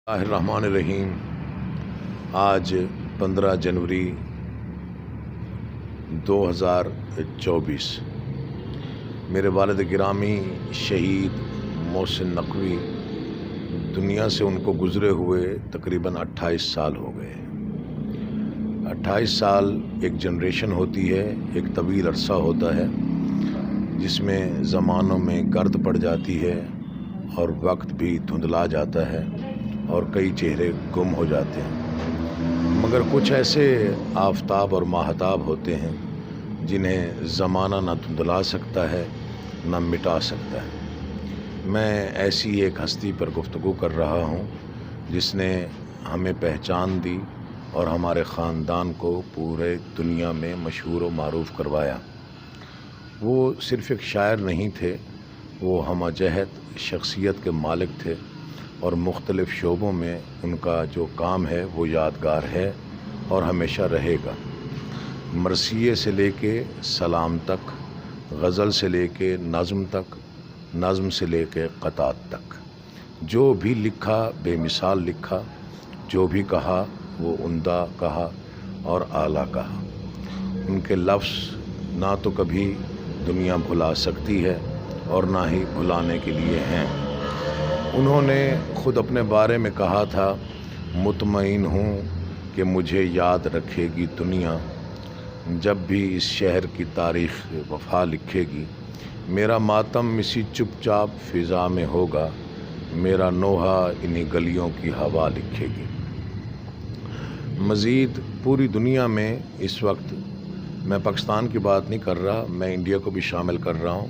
الرحمن الرحیم۔ آج 15 جنوری 2024 میرے والد گرامی شہید محسن نقوی دنیا سے ان کو گزرے ہوئے تقریباً 28 سال ہو گئے۔ 28 سال ایک جنریشن ہوتی ہے، ایک طویل عرصہ ہوتا ہے جس میں زمانوں میں گرد پڑ جاتی ہے اور وقت بھی دھندلا جاتا ہے اور کئی چہرے گم ہو جاتے ہیں، مگر کچھ ایسے آفتاب اور ماہتاب ہوتے ہیں جنہیں زمانہ نہ دھندلا سکتا ہے نہ مٹا سکتا ہے۔ میں ایسی ایک ہستی پر گفتگو کر رہا ہوں جس نے ہمیں پہچان دی اور ہمارے خاندان کو پورے دنیا میں مشہور و معروف کروایا۔ وہ صرف ایک شاعر نہیں تھے، وہ ہمہ جہت شخصیت کے مالک تھے اور مختلف شعبوں میں ان کا جو کام ہے وہ یادگار ہے اور ہمیشہ رہے گا۔ مرثیے سے لے کے سلام تک، غزل سے لے کے نظم تک، نظم سے لے کے قطعات تک، جو بھی لکھا بے مثال لکھا، جو بھی کہا وہ عمدہ کہا اور اعلیٰ کہا۔ ان کے لفظ نہ تو کبھی دنیا بھلا سکتی ہے اور نہ ہی بھلانے کے لیے ہیں۔ انہوں نے خود اپنے بارے میں کہا تھا، مطمئن ہوں کہ مجھے یاد رکھے گی دنیا، جب بھی اس شہر کی تاریخ وفا لکھے گی۔ میرا ماتم اسی چپ چاپ فضا میں ہوگا، میرا نوحہ انہی گلیوں کی ہوا لکھے گی۔ مزید پوری دنیا میں اس وقت، میں پاکستان کی بات نہیں کر رہا، میں انڈیا کو بھی شامل کر رہا ہوں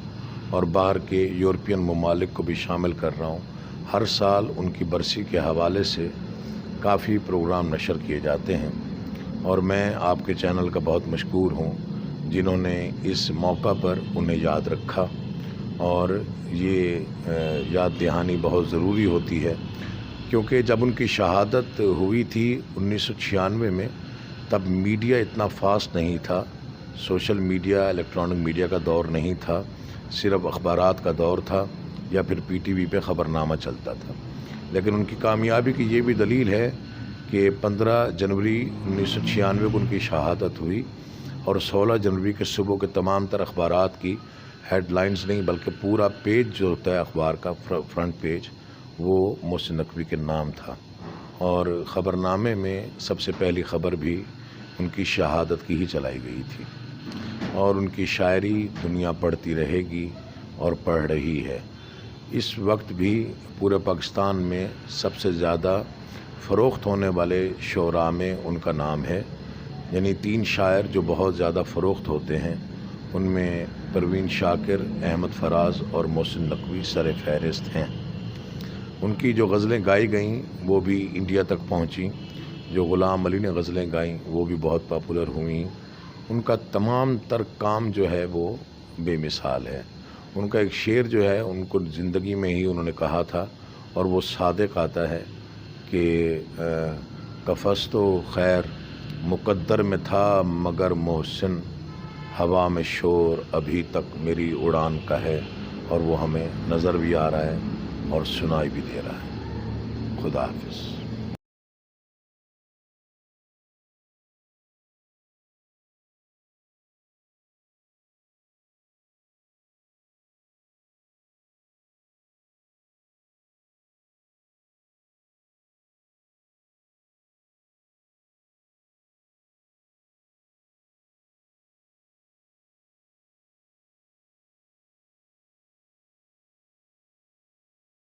اور باہر کے یورپین ممالک کو بھی شامل کر رہا ہوں، ہر سال ان کی برسی کے حوالے سے کافی پروگرام نشر کیے جاتے ہیں اور میں آپ کے چینل کا بہت مشکور ہوں جنہوں نے اس موقع پر انہیں یاد رکھا، اور یہ یاد دہانی بہت ضروری ہوتی ہے کیونکہ جب ان کی شہادت ہوئی تھی 1996 میں، تب میڈیا اتنا فاسٹ نہیں تھا، سوشل میڈیا، الیکٹرانک میڈیا کا دور نہیں تھا، صرف اخبارات کا دور تھا یا پھر پی ٹی وی پہ خبر نامہ چلتا تھا۔ لیکن ان کی کامیابی کی یہ بھی دلیل ہے کہ 15 جنوری 1996 کو ان کی شہادت ہوئی اور 16 جنوری کے صبح کے تمام تر اخبارات کی ہیڈ لائنز نہیں بلکہ پورا پیج جو ہوتا ہے اخبار کا، فرنٹ پیج، وہ محسن نقوی کے نام تھا، اور خبر نامے میں سب سے پہلی خبر بھی ان کی شہادت کی ہی چلائی گئی تھی، اور ان کی شاعری دنیا پڑھتی رہے گی اور پڑھ رہی ہے۔ اس وقت بھی پورے پاکستان میں سب سے زیادہ فروخت ہونے والے شعراء میں ان کا نام ہے، یعنی 3 شاعر جو بہت زیادہ فروخت ہوتے ہیں، ان میں پروین شاکر، احمد فراز اور محسن نقوی سر فہرست ہیں۔ ان کی جو غزلیں گائی گئیں وہ بھی انڈیا تک پہنچیں، جو غلام علی نے غزلیں گائیں وہ بھی بہت پاپولر ہوئیں۔ ان کا تمام تر کام جو ہے وہ بے مثال ہے۔ ان کا ایک شعر جو ہے ان کو زندگی میں ہی انہوں نے کہا تھا اور وہ صادق آتا ہے کہ قفس تو خیر مقدر میں تھا مگر محسن، ہوا میں شور ابھی تک میری اڑان کا ہے، اور وہ ہمیں نظر بھی آ رہا ہے اور سنائی بھی دے رہا ہے۔ خدا حافظ۔